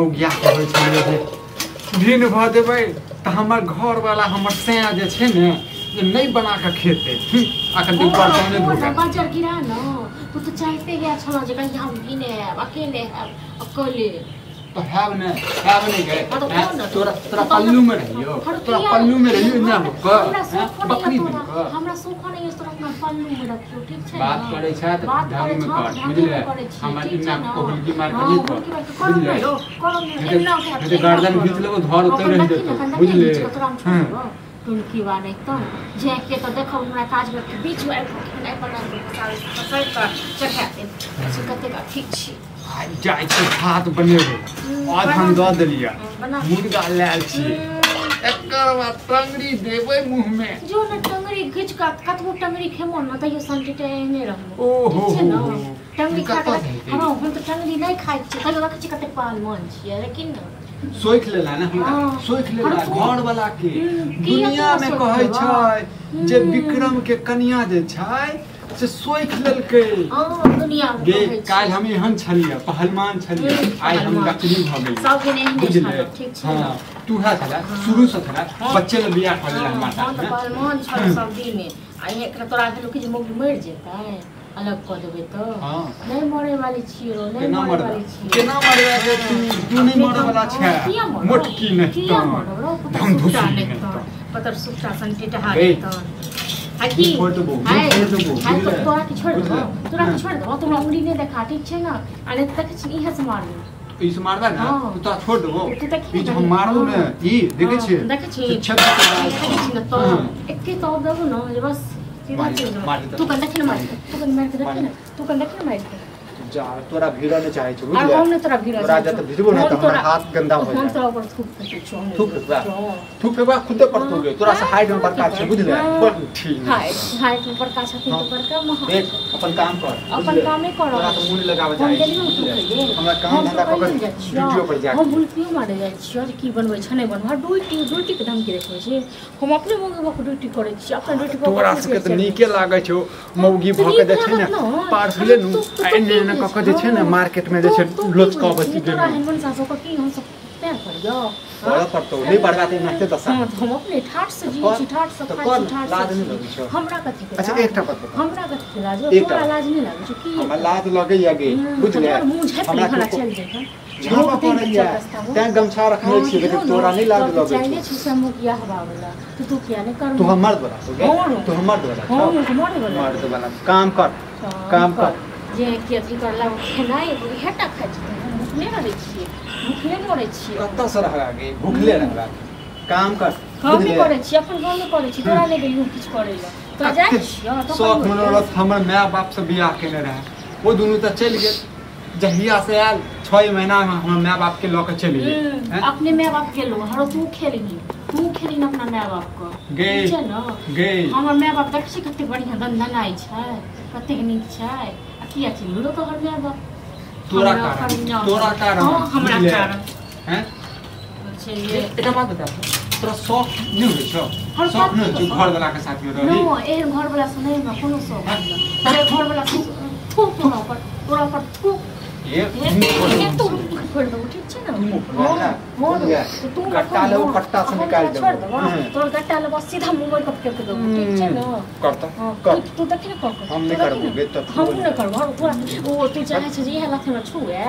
मौगिया कहै छै जे दिन भऽ देबै तऽ हमर घर वाला हमर सैया जे छै ने ये नहीं बना के खेते अखन दिन पर तो नहीं धोगा बाजार गिरा न तू तो चाहते गया छला जे कहीं हम भी ने अकेले है अकेले तो हैव नहीं गए तोरा पल्लू में रहियो तोरा पल्लू में रहियो ना बकरी हमरा सोखा नहीं है तोरा अपना पल्लू में रखियो ठीक छै बात करे छै त ढंग में कर बुझले हमर इन्ना कोहलकी मार के बुझले एना के गर्दन बीच लेबो धर उतर रहि देतो बुझले तुलकी वाले तो जे के तो देखो हमरा काज के बीच में नहीं बना पकड़ कर चखाते से कते का ठीक छी जाय छै भात बनेबे आज हम द देलिया मुर्गा लायल छी एकर बाद टंगरी देबै मुंह में जो न टंगरी घिच का कतबो टंगरी खेमो न त ये संटिटे नहीं रहबो ओहो टंगरी खा के हां हम तो टंगरी नहीं खाइ छी त रख छी कते पाल मन छी लेकिन सोख लेला ना हमरा सोख लेला घर वाला के दुनिया में कहै छै जे विक्रम के कन्या जे छै से सोख लेलकै दुनिया में गे काल हम एहन छलिए पहलवान छलिए आइ हम डकरी भ गेल सब के नहीं बुझले ठीक छै हां तू है छला शुरू से छला बच्चे ले बियाह कर लेला माता हां तो पहलवान छ सब दिन में आ एकरा तोरा के लोग जे मौगी मर जेतै अलग कर देबे तो हां नहीं मरे वाली छियो नहीं मरे वाली छियो केना मरे वाली तू नहीं मरे वाला छै मोटकी नहीं तो हम धुसा नहीं पतर सुखा संटिटे हाथ तो हाकी हाय तो तोरा के छोड़ दो तोरा उंगली ने देखा ठीक छै ना अरे तक छी इहे से मार दो इस मारबा ना तो छोड़ दो ई जो हम मारबो ने ई देखे छी छत पे तो एके तो दबो ना बस तू कन देखिन मार तू कन मार के देखिन तू कन देखिन मार के जा तोरा भीड़ ने चाहे छ बुझले हम ने तोरा भीड़ तोरा जत भिजबो ना त हमरा हाथ गंदा हो हम तोरा ऊपर थूक फेबा खुदे पड़तो गे तोरा से हाइट में बड़का छ बुझले ठीक हाइट में बड़का छ तो बड़का महा देख अपन काम में कर तोरा तो मुंह लगावे जाय हमरा काम धंधा कर वीडियो पर जा हम बुलफियो मारे जाय छी की बनबै छ नै बनवा ड्यूटी के धमकी देखै छी हम अपने मौगी के ड्यूटी करै छी अपन ड्यूटी पर तोरा से त नीके लागै छौ मौगी भ के देखै ने पार्सले नु एने कक जे छै ने मार्केट में जे छै लोच क बची दे तोरा हेमन सासो को की हम सब पैर कर जो बड़ा पड़तो नहीं बरबाते नते दस हम अपने ठाट से जी छी ठाट से खाई ठाट लाज नहीं लगै छौ हमरा कथि के अच्छा एकटा बात बता हमरा कथि के लाज तोरा लाज नहीं लागै छौ की हमरा लाज लगै या गे बुझले हमरा चल जेतै झापा पड़ैया तै गमछा रखले छी लेकिन तोरा नहीं लाज लगै चाहिए छी समुखिया हवा वाला तू क्या नहीं कर तू हमर द्वारा तू हमर द्वारा हां मर्द वाला काम कर जे के अथी करला खेनाइ हेटा खाइ छी भूखले रहै छी भूखले मरै छी कत्ता से रहला गे भूखले रहला काम कर हम नहीं करे छी अपन गांव में करे छी तोरा ले गेलू किछ करे ला तो जाय छी तो शौक मनोरथ हमर माय बाप से बियाह केने रहे वो दोनों त चल गेल जहिया से आयल 6 महीना में हमर माय बाप के लक चल गेल अपने माय बाप के लो हरो तू खेलही अपना माय बाप को गे छै न गे हमर माय बाप देख छी कते बढ़िया दंदनाई छै कते नीक छै किया छी लो तो हर माय बाप तोरा कारण हमरा कारण हैं छै ये एटा बात बता तोरा शौक नहीं होय छौ शौक नहीं जो घर वाला के साथ में रही नो ए घर वाला से नहीं हमरा कोनो शौक नहीं घर वाला थूक तोरा पर थूक ये तू छोड़ दो ठीक छै ना तू कट्टा ले कट्टा से निकाल दे तोर कट्टा ले बस सीधा मुंह में कप के दो ठीक छै ना करता तू देख ना कर हम नहीं करबे तो हम नहीं करबो तोरा ओ तू चाहे छै ये हाथ में छुए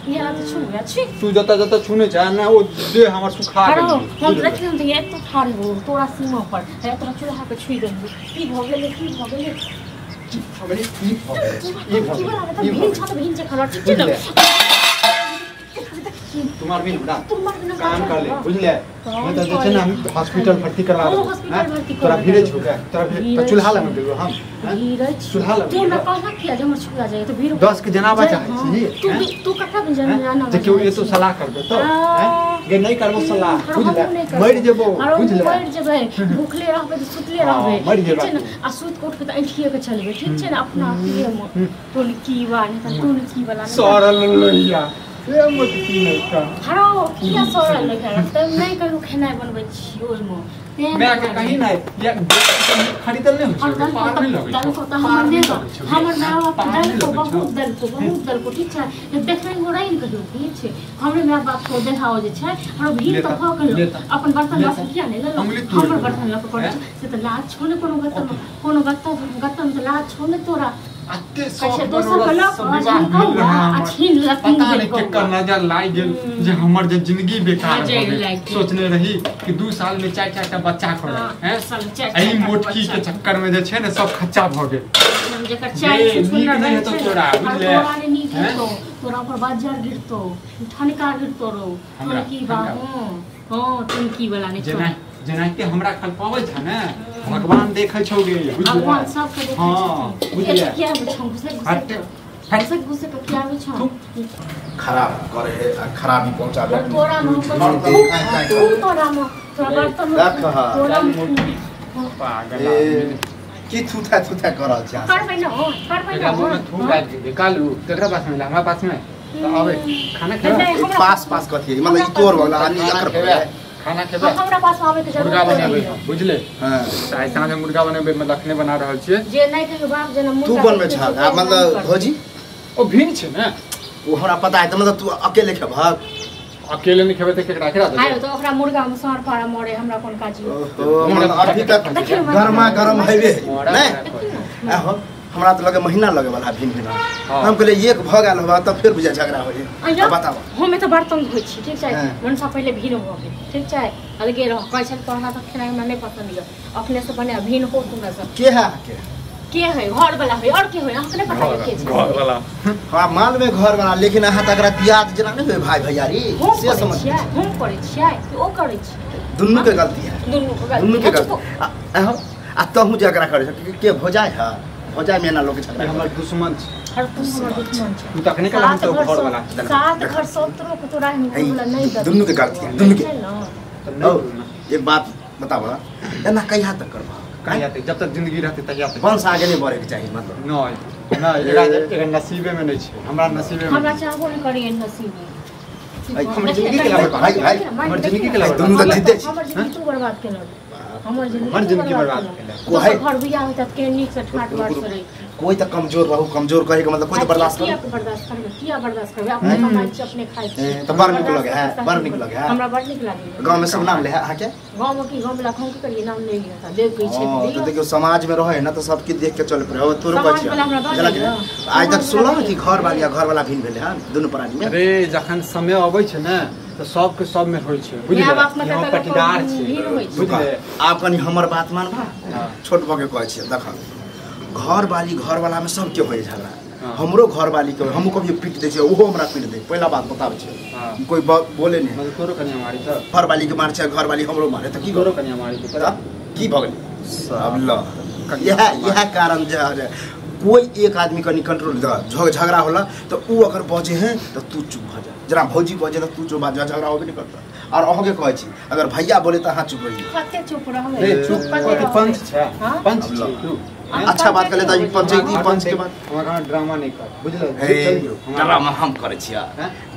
ये हाथ छुए छी तू जता छूने चाहे ना वो दे हमर सुखा गेल हम देख हम ये तो ठाड़ हो तोरा सीमा पर है तोरा चूल्हा पे छुई दे की भ गेले तुम्हार भी ना काम कर ले बुझले मैं तो देखे ना हम हॉस्पिटल भर्ती करवा तोरा भीड़े छो के तोरा चूल्हा लगा देबो हम चूल्हा लगा तू ना कहा किया जे हमर छुआ जाए तो भीड़ 10 के जनाबा चाहे छी तू कथा भी जाना जे क्यों ये तो सलाह कर दे तो गे नहीं करबो सलाह बुझले मर जेबो बुझले मर जेबे भूखले रहबे तो सुतले रहबे ठीक छै ना आ सुत कोट के त ऐठिए के चलबे ठीक छै ना अपना अथिए में तो की बा नहीं तो तू की वाला सरल लोहिया से मत की नहीं का हरो किया सोरल नहीं कर तब नहीं करू खाना बनबै छी ओइ में मैं के कहीं नहीं या खरीदल नहीं हो पार नहीं लगे दाल को तो हमर माँ बाप दाल को बहुत दल को ठीक छै देखै गोरा ही कहियो ठीक छै हमरे माँ बाप को देखाओ जे छै और भीड़ तो भ गेल अपन बर्तन वास किया नहीं ल हमर बर्तन ल पकड़ से तो लाज छोने कोनो गत्तम तो लाज छोने तोरा अत्ते अच्छा दोसर को लक छीन लती पता नहीं के करना जा लाई गेल जे हमर जे जिंदगी बेकार हो गई सोचने रही कि 2 साल में 4 बच्चा करो हैं एही मोटकी के चक्कर में जे छै ने सब खच्चा भ गेल हम जेकर चाय नीक नहीं तो तोरा बुझले तोरा पर बाजार गिरतो ठनका गिरतो रो तोरा की बा हां तुम की वाला नहीं जेनाते हमरा कल पावल छ ने भगवान देखै छौ गे भगवान सब के देखै हां बुझलिए क्या घुसे घुसे पे क्या आवे छ खराब करे है खराबी पहुंचाबे तोरा तोरा बर्तन तोरा पागल की थूथा कर छ करबै न हो थू काट के कालू तेकरा पास में हमरा पास में तो आवे खाना खेबे पास कथि मतलब ई तोर वाला आनी एकर खाना खेबे हमरा पास आवे के मुर्गा बनाबे बुझले हां आइ साँझ मुर्गा बनाबे में लखने बना रहल छियै जे नै के बाप जना मुर्गा तू बनबे छ मतलब भौजी ओ भिन छै ने वो हमरा पता है त मतलब तू अकेले खेबहक अकेले नहीं खेबे त केकरा खेरा दे आयो तो ओकरा मुर्गा में सार पारा मरे हमरा कोन काजी तो मतलब अभी तक गरमा गरम हेबे नै आहो हमरा तो लगे महीना लगे वाला भिन हम कहले एक भ गेल होबा त फिर बुझा झगड़ा होय बताओ हम त बर्तन धोइ छी ठीक छै मनसा पहिले भीन हो गेल ठीक छै अलगे रह कहै छै तोरा त खेनाइ हमरा नै पसंद य अपने से बने भीन हो तुमरा सब के है घर वाला है और के है हमके नहीं पता के छै घर वाला हां माल में घर वाला लेकिन अहाँ तकरा बियाह जना नै होय भाई भैयारी से समझ हम करे छियै ओ करे छी दुन्नु के गलती है दुन्नु के गलती आहो आ तहु जगरा करे के भोजाय है भोजाय में ना लोग झगड़ा हमर दुश्मन छै हर दुश्मन छै तू तखने कला हम तो घर वाला साथ घर सत्रो को तोरा बोला नहीं दे दुन्नु के गलती है दुन्नु के एक बात बताबो एना कहिया तक करबा कहिया तक जब तक जिंदगी रहते तहिया तक वंश आगे नहीं बढ़े के चाहिए मतलब नहीं एरा नसीबे में नहीं छै हमरा नसीबे में हमरा चाहबो नहीं करिए नसीब हमर जिंदगी के लाभ भाई हमर जिंदगी के लाभ दुन्नु के जीते छी हमर जिंदगी तू बर्बाद केना हमर जिंदगी बर्बाद केना घर बियाह होत त के नीक से ठाट बात करे कोई तो कमजोर रहू कमजोर कहे के मतलब कोई तो बर्दाश्त कर किया बर्दाश्त करबे अपने कमाई छी अपने खाई छी तो बड़ निक लगे है बड़ निक लगे है हमरा बड़ निक लागे गांव में सब नाम ले है के गांव में की गांव में लाखों के करिए नाम ले लिया था देख के छै तो देखियो समाज में रहे ना तो सबके देख के चल पड़े तोरो बच्चा आज तक सुनो कि घर वाला भिन भेले हां दोनों प्राणी में अरे जखन समय आबै छै ने तो सब के सब में होय छै बुझलिए हम पटीदार छी बुझलिए आप कनी हमर बात मानबा छोट भगे कहै छी देख घर वाला में सब के होय झगड़ा हमरो घर वाली के हमहु कभी पीट दे छै ओहो हमरा पीट दे पहला बात बताबै छै कोई बोले नहीं मतलब तोरो कन्या मारी छ घर वाली के मार छै घर वाली हमरो मारे त की तोरो कन्या मारी छै पता की भ गेलै सब ल यह कारण जे कोई एक आदमी कनी कंट्रोल झगड़ा होला तो ऊ अगर बजे हैं तो तू चुप भ जा जरा भौजी बजे तो तू चुप भ जा झगड़ा होबे नहीं करता और अहोगे कहै छी अगर भैया बोले तो हां चुप रही कते चुप रह रे चुप पंच छै पंच छी तू अच्छा बात कर लेता ई पंच के बाद हमरा ड्रामा नहीं कर बुझलो ड्रामा हम करे छी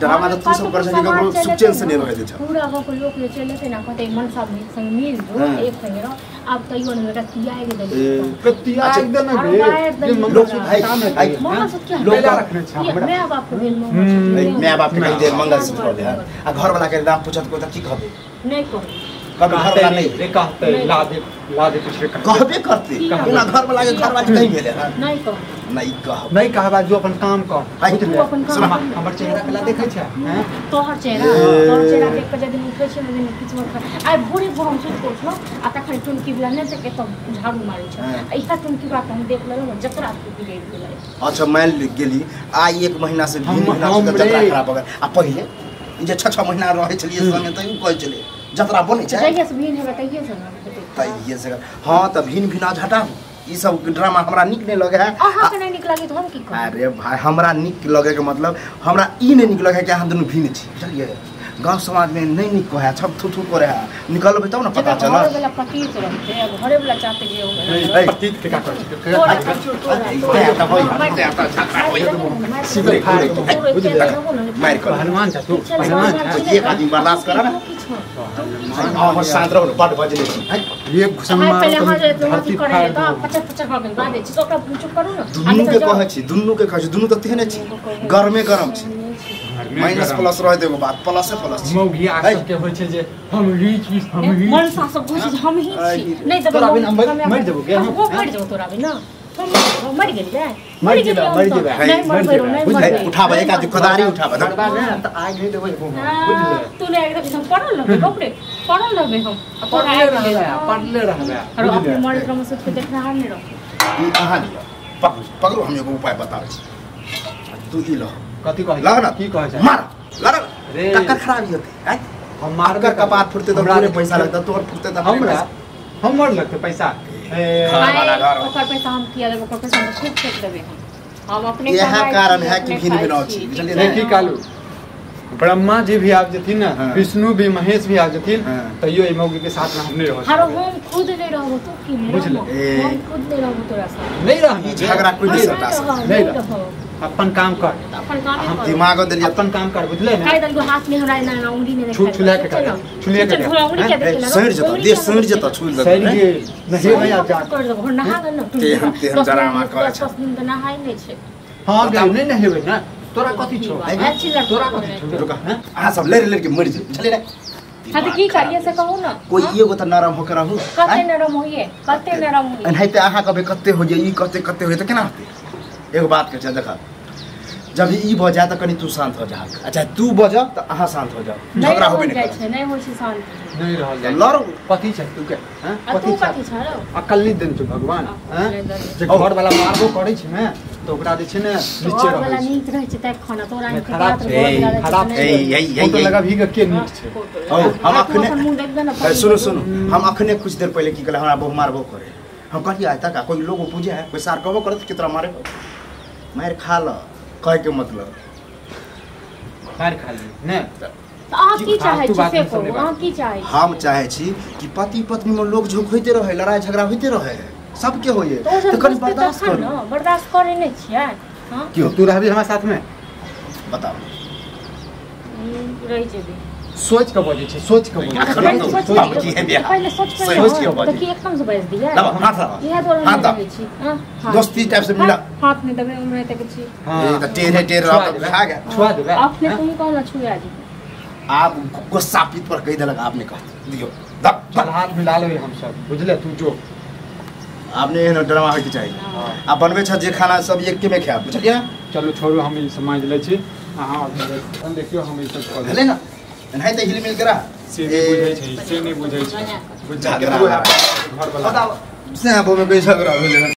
ड्रामा तो तू सब कर छै ककरो सुचेन से नहीं रहे दे छ पूरा को लोग ले चले थे ना कहते मन सब संग मिल दो एक संग रहो अब कहियो ने बेटा किया है दे कतिया एकदम रे लोग भाई लोग रखने छ हमरा मैं बाप को दिल में मैं बाप के दे मंगलसूत्र दे आ घर वाला के नाम पूछत को त की कहबे नहीं कहबे कभी घर वाला नहीं रे कहते ला दे कुछ कहबे करते बिना घर वाला के घर वाली कहीं भेले नहीं कह नहीं कहबा जो अपन काम कह तू अपन काम हमर चेहरा कला देखै छै हैं तोहर चेहरा देख के जब उठै छै ने किछ मत आइ भोरे हम सोच कोठलो आ तखन टुनकी वाला ने से के तो झाड़ू मारै छै इहा टुनकी बात हम देख लेलो जतरा टूटी गेलै अच्छा मान गेली आई 1 महीना से 2 महीना से जतरा खराब हो गया आ पहिले जे 6 महीना रहै छलिए संगे त उ कहै छले जतरा बने छै जइया से भीन हेबे तइये से हां त भीना झटा ई सब ड्रामा हमरा निक नहीं लगे है अहाँ के नहीं निक लागे त हम की कहब अरे भाई हमरा निक लगे के मतलब हमरा ई नहीं निक लगे कि हम दोनों भीन छी बुझलिए गांव समाज में नहीं निक है सब थू थू करे है निकलबे तब ना पता चला घरे वाला पतीत रहते घरे वाला चाहते जे ए पतित के का कर मार कर हनुमान जा तू हनुमान एक आदमी बर्दाश्त करा ना हम शांत रहो बड़ बजले ये घुसम मार पहले हां जे धरती करे त 50 हो गन बाद छी ओकरा चुप करू ना दुन्नु के कहै छी दुन्नु के कहै छी दुन्नु त तेहने छी गरमे गरम छी माइनस प्लस रह देबो बात प्लस से प्लस मौगी आके के होय छै जे हम रीच हम मन सा सब बुझ हम ही छी नहीं त तोरा बिन मर देबो के हम मर देबो तोरा बिन हम मर गेली बे मर जेबे नहीं मर उठाबे एक आदमी कोदारी उठाबे त आइ नहीं देबै बुझले तू ने एकदम पढ़ल लगे बापरे पढ़ल लगे हम पढ़ले रहबे और अपने मर क्रम से के देख रहा नहीं रहो ई कहां दिया पकड़ो हम एगो उपाय बताबै छी तू ई ल कथि कहै लग ना की कहै छै मार लड़ रे कक्कर खराबी होते हैं हम मार आपका कपार फुटते तो पूरे पैसा लगता तोर फुटते तो हमरा हमर लगते पैसा ओकर पैसा हम किया देबो ओकर पैसा हम खूब फेंक देबे हम अपने यह कारण है कि भिन्न भिन्न छी देखी कालू ब्रह्मा जी भी आ जथिन ना विष्णु भी महेश भी आ जथिन तइयो ए मौगी के साथ में हम नहीं रह हर हम खुद नहीं रहबो तू की बुझले हम खुद नहीं रहबो तोरा साथ नहीं रह ई झगड़ा कोई नहीं सकता नहीं रह अपन काम कर अपन काम हम दिमाग दे अपन काम कर बुझले ना काई दल हाथ में हमरा ना उंगली में छू छुला के कर छुलिया के उंगली के देख ले सर जता देश सर जता छुल सर ये नहीं भाई आप जा कर दो नहा गन ते हम ड्रामा करे छ 10 दिन त नहाई नहीं छे हां गए नहीं नहेबै ना तोरा कथि छौ अच्छी लग तोरा कथि छौ रुका हां सब ले के मर जा चले रे हां तो की करिए से कहू ना कोई एगो त नरम होकर रहू कते नरम होइए कते नरम होइए नहीं ते आहा कबे कते हो जाई ई कते कते होय त केना होते एगो बात के देखा जब ई बजा त कनी तू शांत हो जा अच्छा तू बजा त आहा शांत हो जाओ झगड़ा होबे नहीं करे नहीं होय छै शांत नहीं रहल जाय लड़ कथि छै तू के हां कथि छ अकल नहीं देन छु भगवान हां जे घर वाला मारबो करै छै ने तो ओकरा जे छै ने नीचे रहै वाला नीक रहै छै त खाना तोरा के खराब है तो लगा भी के नीक छै ओ हम अखने सुनो हम अखने कुछ देर पहले की कहले हमरा बहु मारबो करे हम कहि आय तक कोई लोग पूजे है कोई सार कहबो करत कितना मारे मार खा ल कहे के मतलब मार खा ले ने आ की चाहे छी से को आ की चाहे हम चाहे छी कि पति पत्नी में लोग झोक होते रहे लड़ाई झगड़ा होते रहे सबके होइए तो कनी बर्दाश्त कर बर्दाश्त करे नहीं छियै हां क्यों तू रहबी हमरा साथ में बताओ रही जेबी सोच के बोले छै सोच के पहले सोच के तो कि एकदम से बज दिया हां यह तो हां छी हां दोस्ती टाइप से मिला हाथ में दबे उमरे तक छी हां ये तो टेढ़े रहा खा गया छुआ देबे आपने तुम कहला छुआ जी आप गुस्सा पीत पर कह देलक आपने कह दियो चल हाथ मिला ले हम सब बुझले तू जो आपने एहन ड्रामा होय के चाहिए आ बनबे छ जे खाना सब एक के में खाब बुझलिए चलो छोड़ो हम ई समझ ले छी हां हम देखियो हम ई सब कर ले ना नहीं तो हिल मिल करा से नहीं बुझै छै बुझा घर वाला बताओ से आप में कोई झगड़ा हो